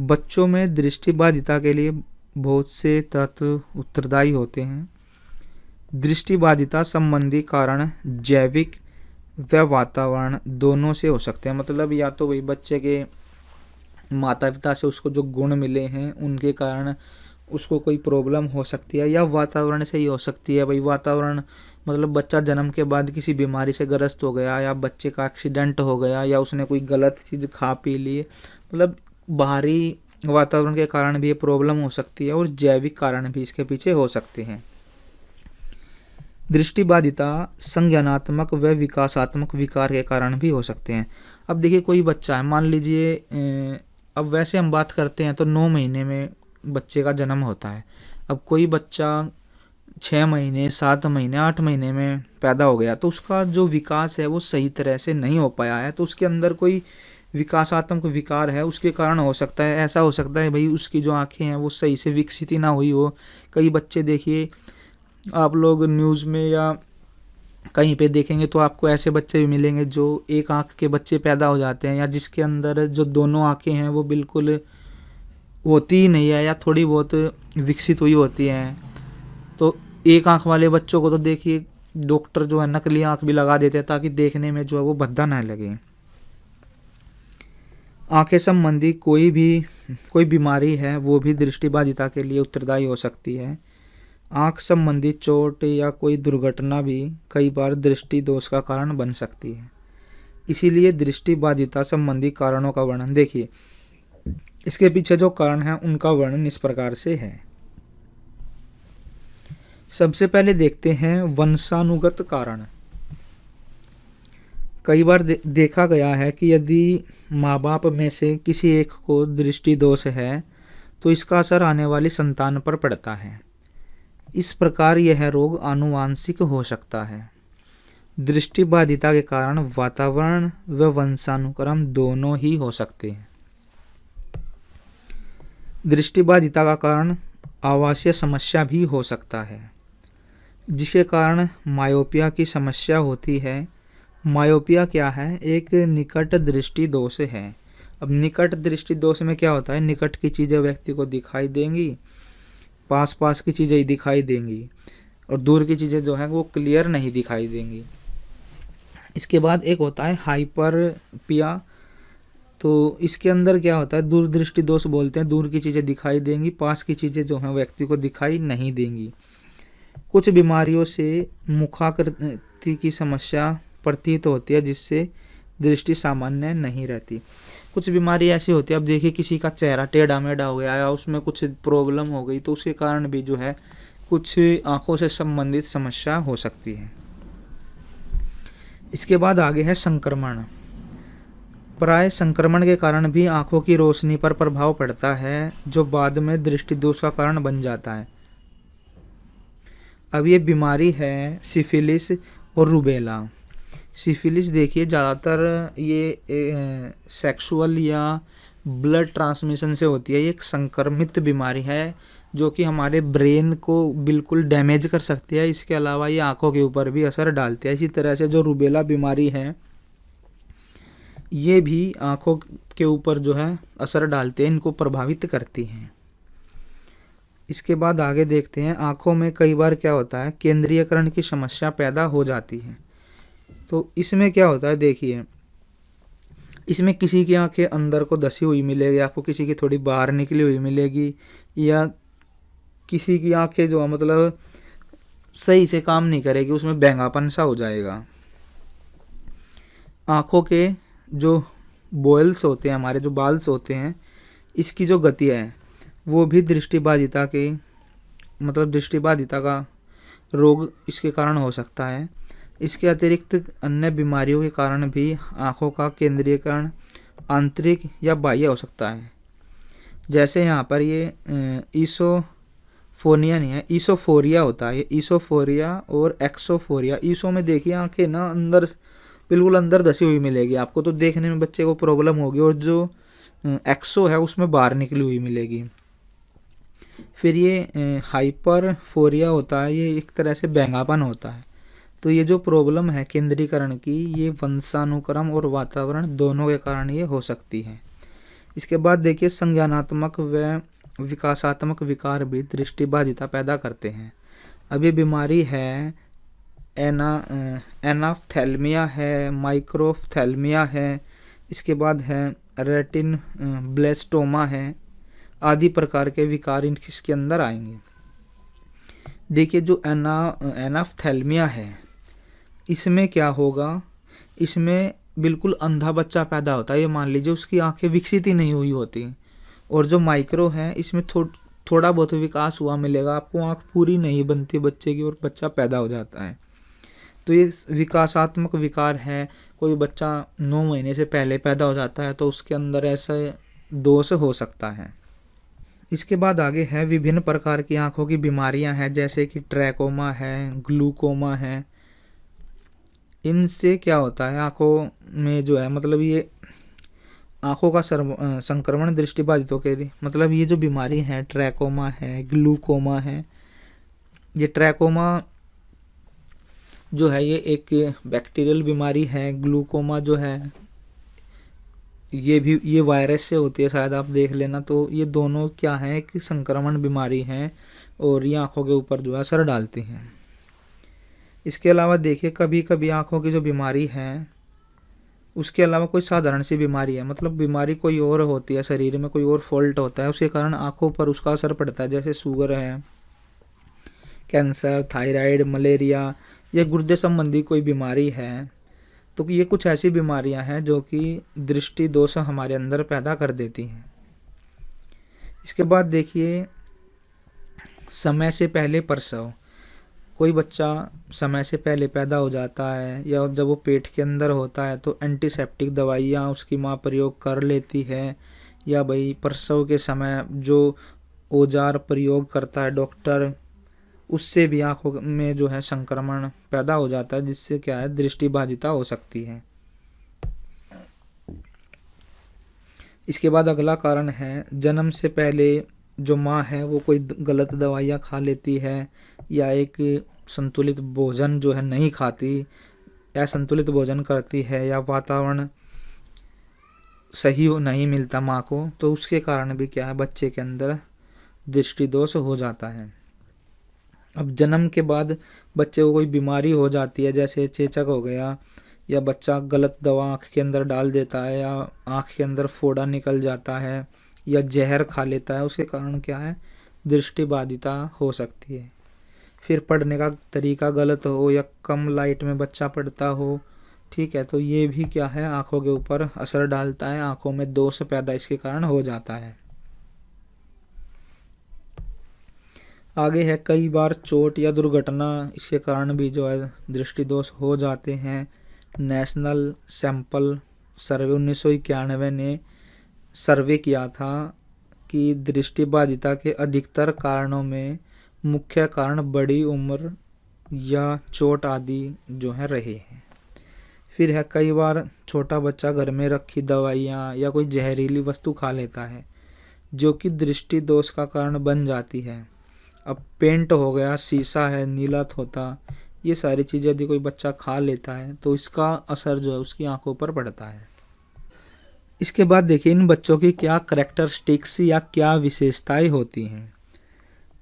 बच्चों में दृष्टिबाधिता के लिए बहुत से तत्व उत्तरदायी होते हैं। दृष्टिबाधिता संबंधी कारण जैविक व वातावरण दोनों से हो सकते हैं। मतलब या तो वही बच्चे के माता पिता से उसको जो गुण मिले हैं उनके कारण उसको कोई प्रॉब्लम हो सकती है, या वातावरण से ही हो सकती है। भाई वातावरण मतलब बच्चा जन्म के बाद किसी बीमारी से ग्रस्त हो गया, या बच्चे का एक्सीडेंट हो गया, या उसने कोई गलत चीज़ खा पी ली, मतलब बाहरी वातावरण के कारण भी ये प्रॉब्लम हो सकती है, और जैविक कारण भी इसके पीछे हो सकते हैं। दृष्टिबाधिता संज्ञानात्मक व विकासात्मक विकार के कारण भी हो सकते हैं। अब देखिए कोई बच्चा है, मान लीजिए अब वैसे हम बात करते हैं तो 9 महीने में बच्चे का जन्म होता है। अब कोई बच्चा 6 महीने 7 महीने 8 महीने में पैदा हो गया, तो उसका जो विकास है वो सही तरह से नहीं हो पाया है, तो उसके अंदर कोई विकासात्मक विकार है, उसके कारण हो सकता है। ऐसा हो सकता है भाई उसकी जो आँखें हैं वो सही से विकसित ही ना हुई हो। कई बच्चे देखिए आप लोग न्यूज़ में या कहीं पे देखेंगे तो आपको ऐसे बच्चे भी मिलेंगे जो एक आँख के बच्चे पैदा हो जाते हैं, या जिसके अंदर जो दोनों आँखें हैं वो बिल्कुल होती ही नहीं है, या थोड़ी बहुत विकसित हुई होती हैं। तो एक आँख वाले बच्चों को तो देखिए डॉक्टर जो है नकली आँख भी लगा देते हैं ताकि देखने में जो है वो भद्दा ना लगे। आँखें संबंधी कोई बीमारी है वो भी दृष्टिबाधिता के लिए उत्तरदायी हो सकती है। आँख संबंधी चोट या कोई दुर्घटना भी कई बार दृष्टि दोष का कारण बन सकती है। इसीलिए दृष्टिबाधिता संबंधी कारणों का वर्णन देखिए, इसके पीछे जो कारण है उनका वर्णन इस प्रकार से है। सबसे पहले देखते हैं वंशानुगत कारण। कई बार देखा गया है कि यदि माँ बाप में से किसी एक को दृष्टि दोष है तो इसका असर आने वाली संतान पर पड़ता है। इस प्रकार यह रोग आनुवांशिक हो सकता है। दृष्टिबाधिता के कारण वातावरण व वंशानुक्रम दोनों ही हो सकते हैं। दृष्टिबाधिता का कारण आवासीय समस्या भी हो सकता है, जिसके कारण मायोपिया की समस्या होती है। मायोपिया क्या है? एक निकट दृष्टि दोष है। अब निकट दृष्टि दोष में क्या होता है? निकट की चीज़ें व्यक्ति को दिखाई देंगी, पास पास की चीज़ें ही दिखाई देंगी, और दूर की चीज़ें जो हैं वो क्लियर नहीं दिखाई देंगी। इसके बाद एक होता है हाइपरपिया। तो इसके अंदर क्या होता है? दूरदृष्टि दोष बोलते हैं। दूर की चीज़ें दिखाई देंगी, पास की चीज़ें जो हैं व्यक्ति को दिखाई नहीं देंगी। कुछ बीमारियों से मुखाकृति की समस्या प्रतीत होती है, जिससे दृष्टि सामान्य नहीं रहती। कुछ बीमारी ऐसी होती है, अब देखिए किसी का चेहरा टेढ़ा मेढ़ा हो गया या उसमें कुछ प्रॉब्लम हो गई तो उसके कारण भी जो है कुछ आँखों से संबंधित समस्या हो सकती है। इसके बाद आगे है संक्रमण। प्राय संक्रमण के कारण भी आँखों की रोशनी पर प्रभाव पड़ता है, जो बाद में दृष्टि दोष का कारण बन जाता है। अब ये बीमारी है सिफिलिस और रूबेला। सिफिलिस देखिए ज़्यादातर ये सेक्सुअल या ब्लड ट्रांसमिशन से होती है। ये एक संक्रमित बीमारी है जो कि हमारे ब्रेन को बिल्कुल डैमेज कर सकती है। इसके अलावा ये आँखों के ऊपर भी असर डालती है। इसी तरह से जो रूबेला बीमारी है ये भी आँखों के ऊपर जो है असर डालते हैं, इनको प्रभावित करती हैं। इसके बाद आगे देखते हैं, आँखों में कई बार क्या होता है? केंद्रीयकरण की समस्या पैदा हो जाती है। तो इसमें क्या होता है? देखिए इसमें किसी की आंखें अंदर को धसी हुई मिलेगी आपको, किसी की थोड़ी बाहर निकली हुई मिलेगी, या किसी की आंखें जो मतलब सही से काम नहीं करेगी, उसमें बैंगापन सा हो जाएगा। आँखों के जो बॉयल्स होते हैं, हमारे जो बाल्स होते हैं, इसकी जो गति है वो भी दृष्टिबाधिता के मतलब दृष्टिबाधिता का रोग इसके कारण हो सकता है। इसके अतिरिक्त अन्य बीमारियों के कारण भी आँखों का केंद्रीयकरण आंतरिक या बाह्य हो सकता है। जैसे यहाँ पर ये ईसोफोनिया नहीं है, ईसोफोरिया होता है। ये ईसोफोरिया और एक्सोफोरिया। ईसो में देखिए आंखें ना अंदर बिल्कुल अंदर धसी हुई मिलेगी आपको, तो देखने में बच्चे को प्रॉब्लम होगी, और जो एक्सो है उसमें बाहर निकली हुई मिलेगी। फिर ये हाइपरफोरिया होता है, ये एक तरह से बैंगापन होता है। तो ये जो प्रॉब्लम है केंद्रीकरण की, ये वंशानुक्रम और वातावरण दोनों के कारण ये हो सकती है। इसके बाद देखिए संज्ञानात्मक व विकासात्मक विकार भी दृष्टिबाधिता पैदा करते हैं। अब ये बीमारी है एनाफ्थेल्मिया है, माइक्रोफ्थेल्मिया है, इसके बाद है रेटिन ब्लेस्टोमा है, आदि प्रकार के विकार इसके अंदर आएंगे। देखिए जो एनाफ्थेल्मिया है, इसमें क्या होगा, इसमें बिल्कुल अंधा बच्चा पैदा होता है। ये मान लीजिए उसकी आंखें विकसित ही नहीं हुई होती, और जो माइक्रो है इसमें थोड़ा बहुत विकास हुआ मिलेगा आपको, आंख पूरी नहीं बनती बच्चे की और बच्चा पैदा हो जाता है। तो ये विकासात्मक विकार है। कोई बच्चा 9 महीने से पहले पैदा हो जाता है तो उसके अंदर ऐसा दोष हो सकता है। इसके बाद आगे है विभिन्न प्रकार की आँखों की बीमारियां हैं, जैसे कि ट्रैकोमा है, ग्लूकोमा है। इनसे क्या होता है, आँखों में जो है मतलब ये आँखों का संक्रमण दृष्टिबाधितों के लिए, मतलब ये जो बीमारी है ट्रैकोमा है, ग्लूकोमा है। ये ट्रैकोमा जो है ये एक बैक्टीरियल बीमारी है। ग्लूकोमा जो है ये वायरस से होती है, शायद आप देख लेना। तो ये दोनों क्या है, एक संक्रमण बीमारी है और ये आँखों के ऊपर जो है असर डालती हैं। इसके अलावा देखिए कभी कभी आँखों की जो बीमारी है उसके अलावा कोई साधारण सी बीमारी है, मतलब बीमारी कोई और होती है, शरीर में कोई और फॉल्ट होता है, उसके कारण आँखों पर उसका असर पड़ता है। जैसे शुगर है, कैंसर, थायराइड, मलेरिया या गुर्दे संबंधी कोई बीमारी है। तो ये कुछ ऐसी बीमारियां हैं जो कि दृष्टि दोष हमारे अंदर पैदा कर देती हैं। इसके बाद देखिए समय से पहले प्रसव। कोई बच्चा समय से पहले पैदा हो जाता है या जब वो पेट के अंदर होता है तो एंटीसेप्टिक दवाइयाँ उसकी माँ प्रयोग कर लेती है, या भाई प्रसव के समय जो औजार प्रयोग करता है डॉक्टर, उससे भी आँखों में जो है संक्रमण पैदा हो जाता है, जिससे क्या है दृष्टिबाधिता हो सकती है। इसके बाद अगला कारण है जन्म से पहले जो माँ है वो कोई गलत दवाइयाँ खा लेती है, या एक संतुलित भोजन जो है नहीं खाती, या संतुलित भोजन करती है, या वातावरण सही नहीं मिलता माँ को, तो उसके कारण भी क्या है बच्चे के अंदर दृष्टि दोष हो जाता है। अब जन्म के बाद बच्चे को कोई बीमारी हो जाती है, जैसे चेचक हो गया, या बच्चा गलत दवा आँख के अंदर डाल देता है, या आँख के अंदर फोड़ा निकल जाता है, या जहर खा लेता है, उसके कारण क्या है दृष्टिबाधिता हो सकती है। फिर पढ़ने का तरीका गलत हो, या कम लाइट में बच्चा पढ़ता हो, ठीक है, तो ये भी क्या है आँखों के ऊपर असर डालता है, आँखों में दोष पैदा इसके कारण हो जाता है। आगे है कई बार चोट या दुर्घटना, इसके कारण भी जो है दृष्टि दोष हो जाते हैं। नेशनल सैंपल सर्वे 1991 ने सर्वे किया था कि दृष्टिबाधिता के अधिकतर कारणों में मुख्य कारण बड़ी उम्र या चोट आदि जो है रहे हैं। फिर है कई बार छोटा बच्चा घर में रखी दवाइयाँ या कोई जहरीली वस्तु खा लेता है जो कि दृष्टि दोष का कारण बन जाती है। अब पेंट हो गया, शीशा है, नीला तोता, ये सारी चीज़ें यदि कोई बच्चा खा लेता है तो इसका असर जो है उसकी आंखों पर पड़ता है। इसके बाद देखिए इन बच्चों की क्या करैक्टरिस्टिक्स या क्या विशेषताएं होती हैं।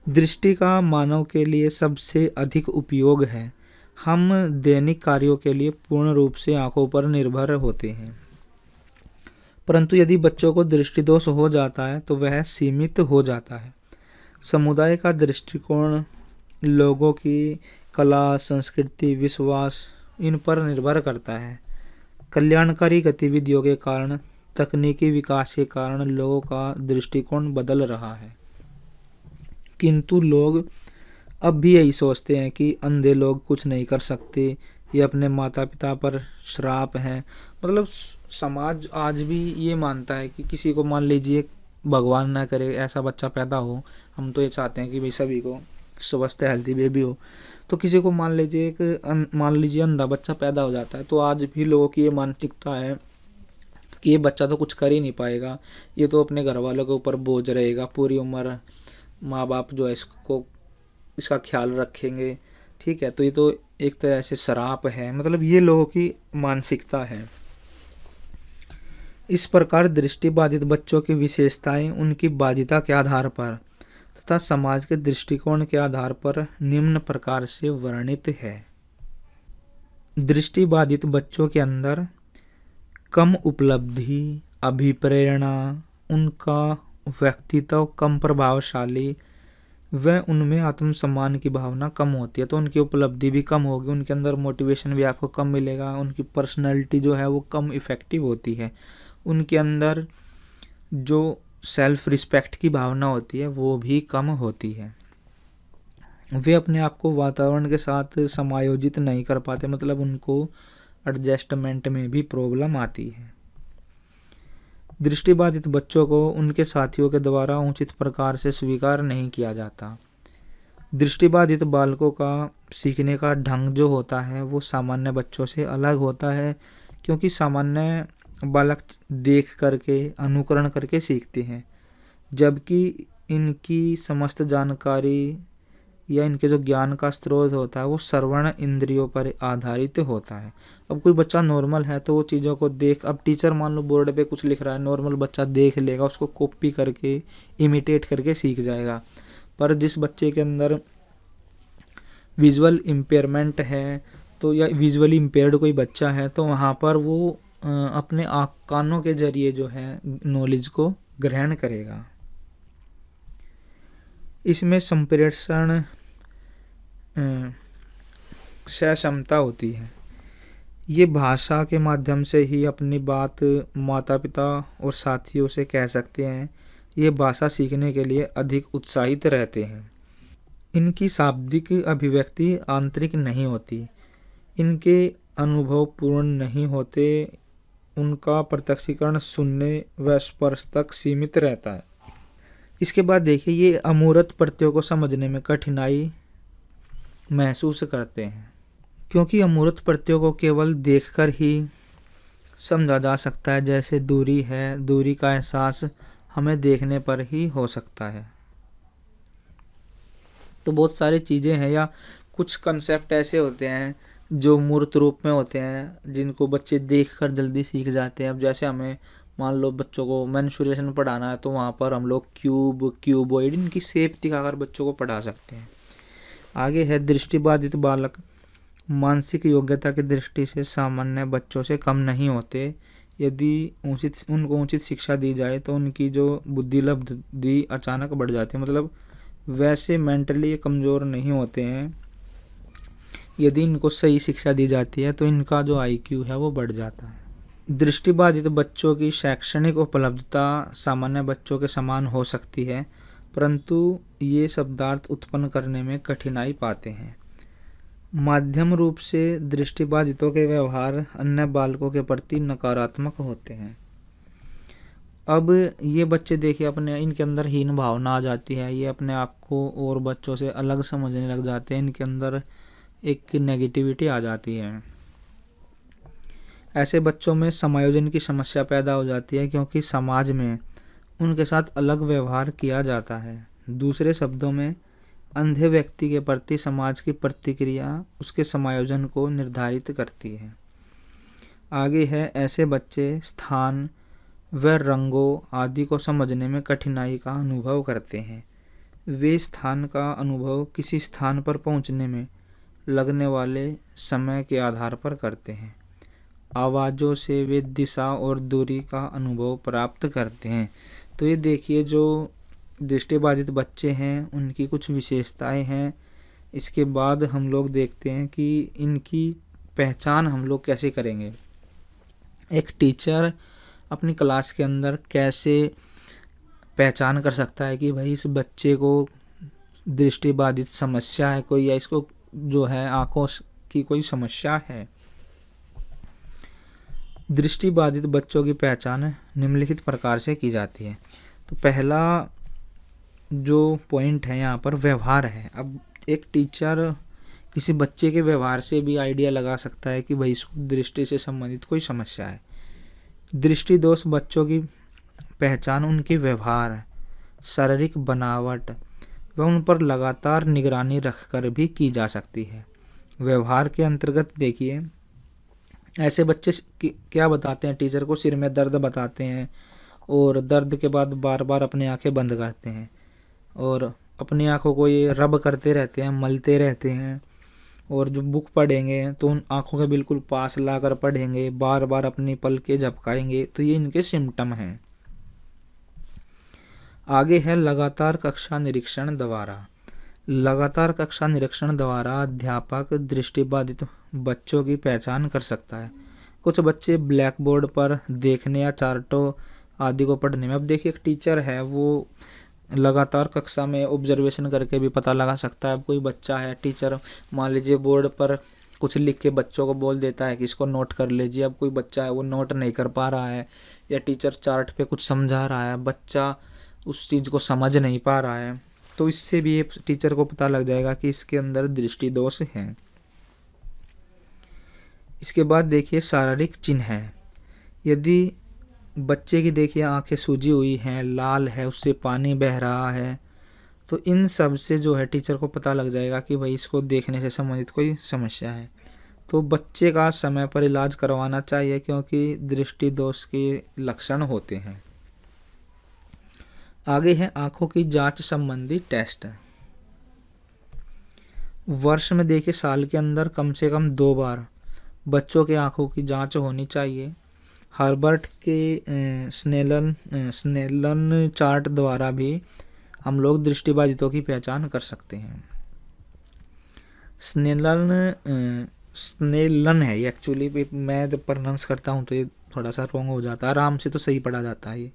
दृष्टि का मानव के लिए सबसे अधिक उपयोग है। हम दैनिक कार्यों के लिए पूर्ण रूप से आंखों पर निर्भर होते हैं, परंतु यदि बच्चों को दृष्टि दोष हो जाता है तो वह सीमित हो जाता है। समुदाय का दृष्टिकोण, लोगों की कला, संस्कृति, विश्वास इन पर निर्भर करता है। कल्याणकारी गतिविधियों के कारण तकनीकी विकास के कारण लोगों का दृष्टिकोण बदल रहा है, किंतु लोग अब भी यही सोचते हैं कि अंधे लोग कुछ नहीं कर सकते, ये अपने माता पिता पर श्राप है। मतलब समाज आज भी ये मानता है कि किसी को, मान लीजिए भगवान ना करे ऐसा बच्चा पैदा हो, हम तो ये चाहते हैं कि भाई सभी को स्वस्थ हेल्थी बेबी हो, तो किसी को मान लीजिए अंधा बच्चा पैदा हो जाता है, तो आज भी लोगों की ये मानसिकता है कि ये बच्चा तो कुछ कर ही नहीं पाएगा, ये तो अपने घर वालों के ऊपर बोझ रहेगा, पूरी उम्र माँ बाप जो है इसका ख्याल रखेंगे। ठीक है, तो ये तो एक तरह से श्राप है, मतलब ये लोगों की मानसिकता है। इस प्रकार दृष्टिबाधित बच्चों की विशेषताएं उनकी बाध्यता के आधार पर तथा समाज के दृष्टिकोण के आधार पर निम्न प्रकार से वर्णित है। दृष्टिबाधित बच्चों के अंदर कम उपलब्धि, अभिप्रेरणा, उनका व्यक्तित्व कम प्रभावशाली व उनमें आत्मसम्मान की भावना कम होती है, तो उनकी उपलब्धि भी कम होगी, उनके अंदर मोटिवेशन भी आपको कम मिलेगा, उनकी पर्सनैलिटी जो है वो कम इफ़ेक्टिव होती है, उनके अंदर जो सेल्फ रिस्पेक्ट की भावना होती है वो भी कम होती है। वे अपने आप को वातावरण के साथ समायोजित नहीं कर पाते, मतलब उनको एडजस्टमेंट में भी प्रॉब्लम आती है। दृष्टिबाधित बच्चों को उनके साथियों के द्वारा उचित प्रकार से स्वीकार नहीं किया जाता। दृष्टिबाधित बालकों का सीखने का ढंग जो होता है वो सामान्य बच्चों से अलग होता है, क्योंकि सामान्य बालक देख करके अनुकरण करके सीखते हैं, जबकि इनकी समस्त जानकारी या इनके जो ज्ञान का स्रोत होता है वो श्रवण इंद्रियों पर आधारित होता है। अब कोई बच्चा नॉर्मल है तो वो चीज़ों को देख, अब टीचर मान लो बोर्ड पे कुछ लिख रहा है, नॉर्मल बच्चा देख लेगा, उसको कॉपी करके इमिटेट करके सीख जाएगा। पर जिस बच्चे के अंदर विजुअल इम्पेयरमेंट है, तो या विजुअली इम्पेयर्ड कोई बच्चा है, तो वहाँ पर वो अपने कानों के जरिए जो है नॉलेज को ग्रहण करेगा। इसमें संप्रेषण क्षमता होती है, ये भाषा के माध्यम से ही अपनी बात माता पिता और साथियों से कह सकते हैं। ये भाषा सीखने के लिए अधिक उत्साहित रहते हैं। इनकी शाब्दिक अभिव्यक्ति आंतरिक नहीं होती, इनके अनुभव पूर्ण नहीं होते, उनका प्रत्यक्षीकरण सुनने व स्पर्श तक सीमित रहता है। इसके बाद देखिए, ये अमूर्त प्रत्ययों को समझने में कठिनाई महसूस करते हैं, क्योंकि अमूर्त प्रत्ययों को केवल देखकर ही समझा जा सकता है। जैसे दूरी है, दूरी का एहसास हमें देखने पर ही हो सकता है। तो बहुत सारी चीज़ें हैं या कुछ कंसेप्ट ऐसे होते हैं जो मूर्त रूप में होते हैं, जिनको बच्चे देखकर जल्दी सीख जाते हैं। अब जैसे हमें मान लो बच्चों को मेंस्ट्रुएशन पढ़ाना है, तो वहाँ पर हम लोग क्यूब, क्यूबॉइड, इनकी शेप दिखाकर बच्चों को पढ़ा सकते हैं। आगे है, दृष्टिबाधित बालक मानसिक योग्यता की दृष्टि से सामान्य बच्चों से कम नहीं होते। यदि उनको उचित शिक्षा दी जाए तो उनकी जो बुद्धिलब्धि अचानक बढ़ जाती है, मतलब वैसे मेंटली कमज़ोर नहीं होते हैं। यदि इनको सही शिक्षा दी जाती है तो इनका जो IQ है वो बढ़ जाता है। दृष्टिबाधित बच्चों की शैक्षणिक उपलब्धता सामान्य बच्चों के समान हो सकती है, परंतु ये शब्दार्थ उत्पन्न करने में कठिनाई पाते हैं। माध्यम रूप से दृष्टिबाधितों के व्यवहार अन्य बालकों के प्रति नकारात्मक होते हैं। अब ये बच्चे देखिए, इनके अंदर हीन भावना आ जाती है, ये अपने आप को और बच्चों से अलग समझने लग जाते हैं, इनके अंदर एक नेगेटिविटी आ जाती है। ऐसे बच्चों में समायोजन की समस्या पैदा हो जाती है, क्योंकि समाज में उनके साथ अलग व्यवहार किया जाता है। दूसरे शब्दों में, अंधे व्यक्ति के प्रति समाज की प्रतिक्रिया उसके समायोजन को निर्धारित करती है। आगे है, ऐसे बच्चे स्थान व रंगों आदि को समझने में कठिनाई का अनुभव करते हैं। वे स्थान का अनुभव किसी स्थान पर पहुंचने में लगने वाले समय के आधार पर करते हैं। आवाज़ों से वे दिशा और दूरी का अनुभव प्राप्त करते हैं। तो ये देखिए, जो दृष्टिबाधित बच्चे हैं उनकी कुछ विशेषताएं हैं। इसके बाद हम लोग देखते हैं कि इनकी पहचान हम लोग कैसे करेंगे। एक टीचर अपनी क्लास के अंदर कैसे पहचान कर सकता है कि भाई इस बच्चे को दृष्टिबाधित समस्या है कोई, या इसको जो है आंखों की कोई समस्या है। दृष्टिबाधित बच्चों की पहचान निम्नलिखित प्रकार से की जाती है। तो पहला जो पॉइंट है यहाँ पर व्यवहार है। अब एक टीचर किसी बच्चे के व्यवहार से भी आइडिया लगा सकता है कि भाई इसको दृष्टि से संबंधित कोई समस्या है। दृष्टि दोष बच्चों की पहचान उनके व्यवहार, शारीरिक बनावट व उन पर लगातार निगरानी रखकर भी की जा सकती है। व्यवहार के अंतर्गत देखिए, ऐसे बच्चे क्या बताते हैं टीचर को, सिर में दर्द बताते हैं और दर्द के बाद बार बार अपनी आंखें बंद करते हैं और अपनी आंखों को ये रब करते रहते हैं, मलते रहते हैं। और जो बुक पढ़ेंगे तो उन आंखों के बिल्कुल पास लाकर पढ़ेंगे, बार बार अपनी पलकें झपकाएंगे। तो ये इनके सिम्टम हैं। आगे है लगातार कक्षा निरीक्षण द्वारा। लगातार कक्षा निरीक्षण द्वारा अध्यापक दृष्टिबाधित बच्चों की पहचान कर सकता है। कुछ बच्चे ब्लैक बोर्ड पर देखने या चार्टों आदि को पढ़ने में, अब देखिए एक टीचर है वो लगातार कक्षा में ऑब्जर्वेशन करके भी पता लगा सकता है। अब कोई बच्चा है, टीचर मान लीजिए बोर्ड पर कुछ लिख के बच्चों को बोल देता है कि इसको नोट कर लीजिए। अब कोई बच्चा है वो नोट नहीं कर पा रहा है, या टीचर चार्ट पे कुछ समझा रहा है, बच्चा उस चीज़ को समझ नहीं पा रहा है, तो इससे भी टीचर को पता लग जाएगा कि इसके अंदर दृष्टि दोष है। इसके बाद देखिए शारीरिक चिन्ह है। यदि बच्चे की देखिए आंखें सूजी हुई हैं, लाल है, उससे पानी बह रहा है, तो इन सब से जो है टीचर को पता लग जाएगा कि भाई इसको देखने से संबंधित कोई समस्या है। तो बच्चे का समय पर इलाज करवाना चाहिए, क्योंकि दृष्टि दोष के लक्षण होते हैं। आगे है आंखों की जांच संबंधी टेस्ट। वर्ष में देखिए साल के अंदर कम से कम 2 बार बच्चों के आंखों की जांच होनी चाहिए। हार्वर्ड के स्नेलन चार्ट द्वारा भी हम लोग दृष्टिबाधितों की पहचान कर सकते हैं। स्नेलन है ये एक्चुअली, मैं जब प्रोनाउंस करता हूँ तो ये थोड़ा सा रॉन्ग हो जाता है, आराम से तो सही पढ़ा जाता है। ये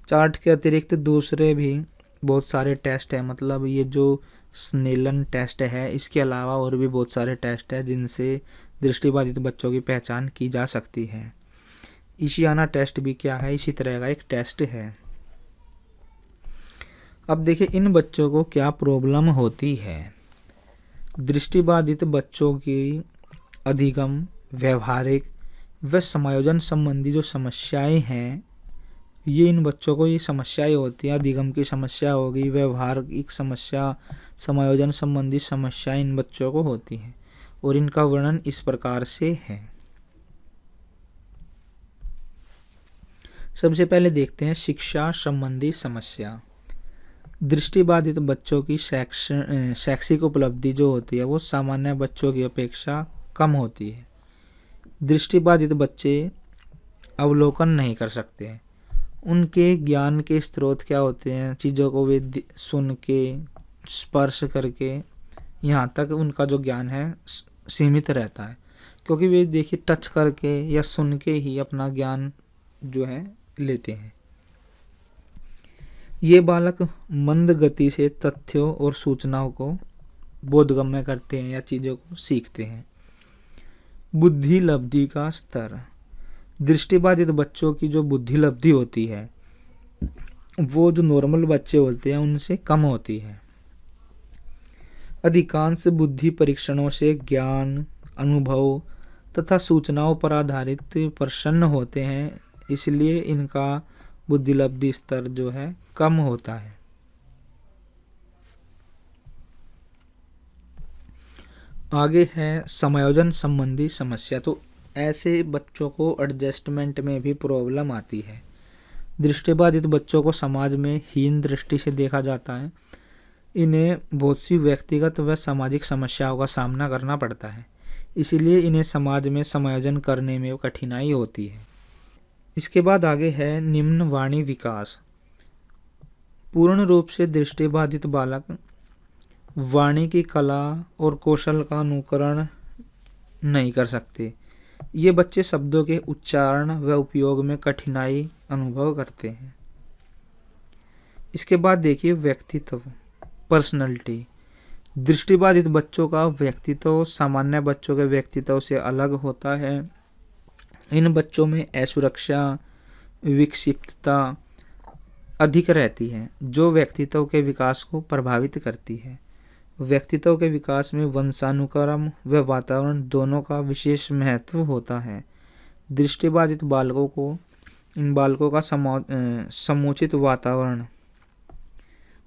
चार्ट के अतिरिक्त दूसरे भी बहुत सारे टेस्ट है, मतलब ये जो स्नेलन टेस्ट है इसके अलावा और भी बहुत सारे टेस्ट है जिनसे दृष्टिबाधित बच्चों की पहचान की जा सकती है। इशियाना टेस्ट भी क्या है, इसी तरह का एक टेस्ट है। अब देखिए इन बच्चों को क्या प्रॉब्लम होती है। दृष्टिबाधित बच्चों की अधिगम, व्यवहारिक व समायोजन संबंधी जो समस्याएं हैं, ये इन बच्चों को ये समस्याएं होती हैं। अधिगम की समस्या होगी, व्यवहारिक समस्या, समायोजन संबंधी समस्याएं इन बच्चों को होती हैं और इनका वर्णन इस प्रकार से है। सबसे पहले देखते हैं शिक्षा संबंधी समस्या। दृष्टिबाधित बच्चों की शैक्षिक उपलब्धि जो होती है वो सामान्य बच्चों की अपेक्षा कम होती है। दृष्टिबाधित बच्चे अवलोकन नहीं कर सकते हैं। उनके ज्ञान के स्रोत क्या होते हैं, चीज़ों को वे सुन के, स्पर्श करके, यहाँ तक उनका जो ज्ञान है सीमित रहता है, क्योंकि वे देखिए टच करके या सुन के ही अपना ज्ञान जो है लेते हैं। ये बालक मंद गति से तथ्यों और सूचनाओं को बोधगम्य करते हैं या चीज़ों को सीखते हैं। बुद्धि लब्धि का स्तर। दृष्टिबाधित बच्चों की जो बुद्धि लब्धि होती है वो जो नॉर्मल बच्चे होते हैं उनसे कम होती है। अधिकांश बुद्धि परीक्षणों से ज्ञान, अनुभव तथा सूचनाओं पर आधारित प्रश्न होते हैं, इसलिए इनका बुद्धि लब्धि स्तर जो है कम होता है। आगे है समायोजन संबंधी समस्या। तो ऐसे बच्चों को एडजस्टमेंट में भी प्रॉब्लम आती है। दृष्टिबाधित बच्चों को समाज में हीन दृष्टि से देखा जाता है। इन्हें बहुत सी व्यक्तिगत व सामाजिक समस्याओं का सामना करना पड़ता है, इसीलिए इन्हें समाज में समायोजन करने में कठिनाई होती है। इसके बाद आगे है निम्न वाणी विकास। पूर्ण रूप से दृष्टिबाधित बालक वाणी की कला और कौशल का अनुकरण नहीं कर सकते। ये बच्चे शब्दों के उच्चारण व उपयोग में कठिनाई अनुभव करते हैं। इसके बाद देखिए व्यक्तित्व, पर्सनैलिटी। दृष्टिबाधित बच्चों का व्यक्तित्व सामान्य बच्चों के व्यक्तित्व से अलग होता है। इन बच्चों में असुरक्षा, विक्षिप्तता अधिक रहती है, जो व्यक्तित्व के विकास को प्रभावित करती है। व्यक्तित्व के विकास में वंशानुक्रम व वातावरण दोनों का विशेष महत्व होता है। दृष्टिबाधित बालकों को इन बालकों का समुचित वातावरण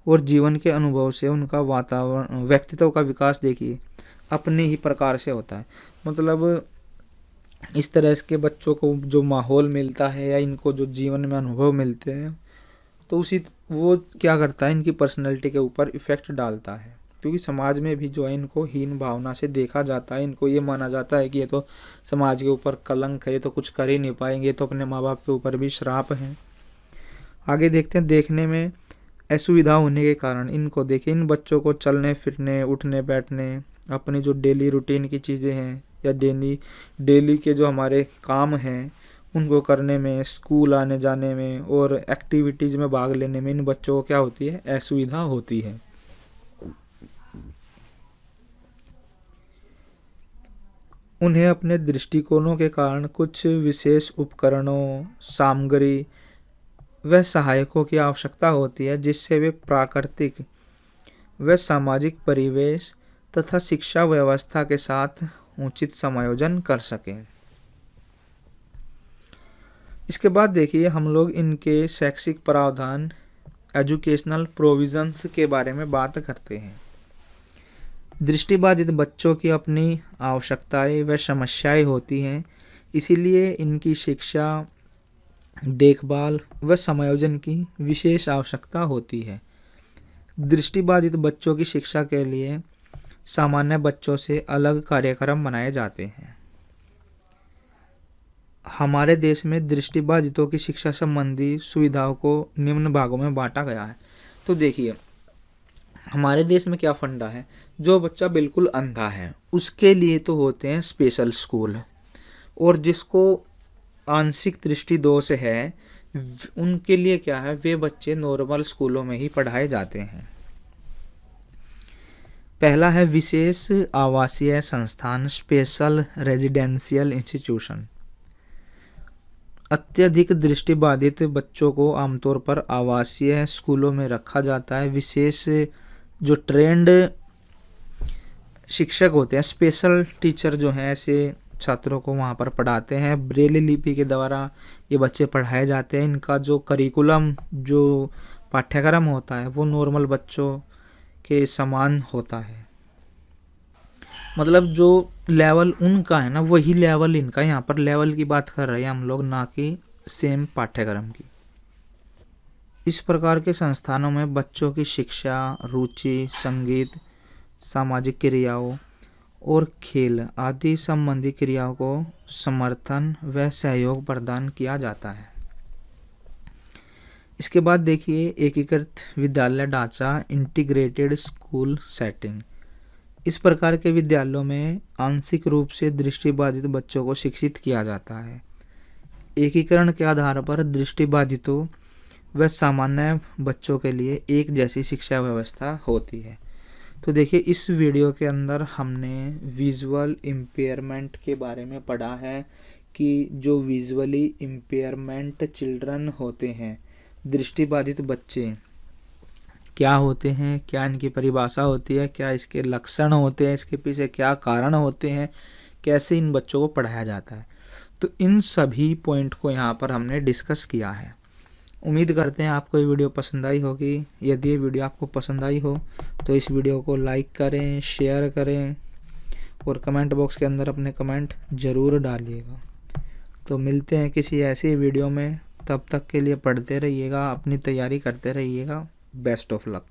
और जीवन के अनुभव से उनका वातावरण व्यक्तित्व का विकास देखिए अपने ही प्रकार से होता है। मतलब इस तरह के बच्चों को जो माहौल मिलता है या इनको जो जीवन में अनुभव मिलते हैं, तो उसी वो क्या करता है, इनकी पर्सनैलिटी के ऊपर इफ़ेक्ट डालता है। क्योंकि समाज में भी जो है इनको हीन भावना से देखा जाता है। इनको ये माना जाता है कि ये तो समाज के ऊपर कलंक है, ये तो कुछ कर ही नहीं पाएंगे, तो अपने माँ बाप के ऊपर भी श्राप हैं। आगे देखते हैं, देखने में असुविधा होने के कारण इनको देखिए, इन बच्चों को चलने फिरने, उठने बैठने, अपनी जो डेली रूटीन की चीज़ें हैं या डेली के जो हमारे काम हैं उनको करने में, स्कूल आने जाने में और एक्टिविटीज़ में भाग लेने में इन बच्चों को क्या होती है, असुविधा होती है। उन्हें अपने दृष्टिकोणों के कारण कुछ विशेष उपकरणों, सामग्री व सहायकों की आवश्यकता होती है, जिससे वे प्राकृतिक व सामाजिक परिवेश तथा शिक्षा व्यवस्था के साथ उचित समायोजन कर सकें। इसके बाद देखिए हम लोग इनके शैक्षिक प्रावधान, एजुकेशनल प्रोविजंस के बारे में बात करते हैं। दृष्टिबाधित बच्चों की अपनी आवश्यकताएं व समस्याएं होती हैं, इसीलिए इनकी शिक्षा, देखभाल व समायोजन की विशेष आवश्यकता होती है। दृष्टिबाधित बच्चों की शिक्षा के लिए सामान्य बच्चों से अलग कार्यक्रम बनाए जाते हैं। हमारे देश में दृष्टिबाधितों की शिक्षा संबंधी सुविधाओं को निम्न भागों में बांटा गया है। तो देखिए हमारे देश में क्या फंडा है, जो बच्चा बिल्कुल अंधा है उसके लिए तो होते हैं स्पेशल स्कूल, और जिसको आंशिक दृष्टि दोष है उनके लिए क्या है, वे बच्चे नॉर्मल स्कूलों में ही पढ़ाए जाते हैं। पहला है विशेष आवासीय संस्थान, स्पेशल रेजिडेंशियल इंस्टीट्यूशन। अत्यधिक दृष्टिबाधित बच्चों को आमतौर पर आवासीय स्कूलों में रखा जाता है। विशेष जो ट्रेंड शिक्षक होते हैं, स्पेशल टीचर जो हैं, ऐसे छात्रों को वहाँ पर पढ़ाते हैं। ब्रेली लिपि के द्वारा ये बच्चे पढ़ाए जाते हैं। इनका जो करिकुलम, जो पाठ्यक्रम होता है वो नॉर्मल बच्चों के समान होता है। मतलब जो लेवल उनका है ना, वही लेवल इनका। यहाँ पर लेवल की बात कर रहे हैं हम लोग, ना कि सेम पाठ्यक्रम की। इस प्रकार के संस्थानों में बच्चों की शिक्षा, रुचि, संगीत, सामाजिक क्रियाओं और खेल आदि संबंधी क्रियाओं को समर्थन व सहयोग प्रदान किया जाता है। इसके बाद देखिए एकीकृत विद्यालय ढांचा, इंटीग्रेटेड स्कूल सेटिंग। इस प्रकार के विद्यालयों में आंशिक रूप से दृष्टिबाधित बच्चों को शिक्षित किया जाता है। एकीकरण के आधार पर दृष्टिबाधितों व सामान्य बच्चों के लिए एक जैसी शिक्षा व्यवस्था होती है। तो देखिए इस वीडियो के अंदर हमने विजुअल इम्पेयरमेंट के बारे में पढ़ा है कि जो विजुअली इम्पेयरमेंट चिल्ड्रन होते हैं, दृष्टिबाधित बच्चे क्या होते हैं, क्या इनकी परिभाषा होती है, क्या इसके लक्षण होते हैं, इसके पीछे क्या कारण होते हैं, कैसे इन बच्चों को पढ़ाया जाता है। तो इन सभी पॉइंट को यहाँ पर हमने डिस्कस किया है। उम्मीद करते हैं आपको ये वीडियो पसंद आई होगी। यदि ये वीडियो आपको पसंद आई हो तो इस वीडियो को लाइक करें, शेयर करें और कमेंट बॉक्स के अंदर अपने कमेंट ज़रूर डालिएगा। तो मिलते हैं किसी ऐसी वीडियो में, तब तक के लिए पढ़ते रहिएगा, अपनी तैयारी करते रहिएगा। Best of luck.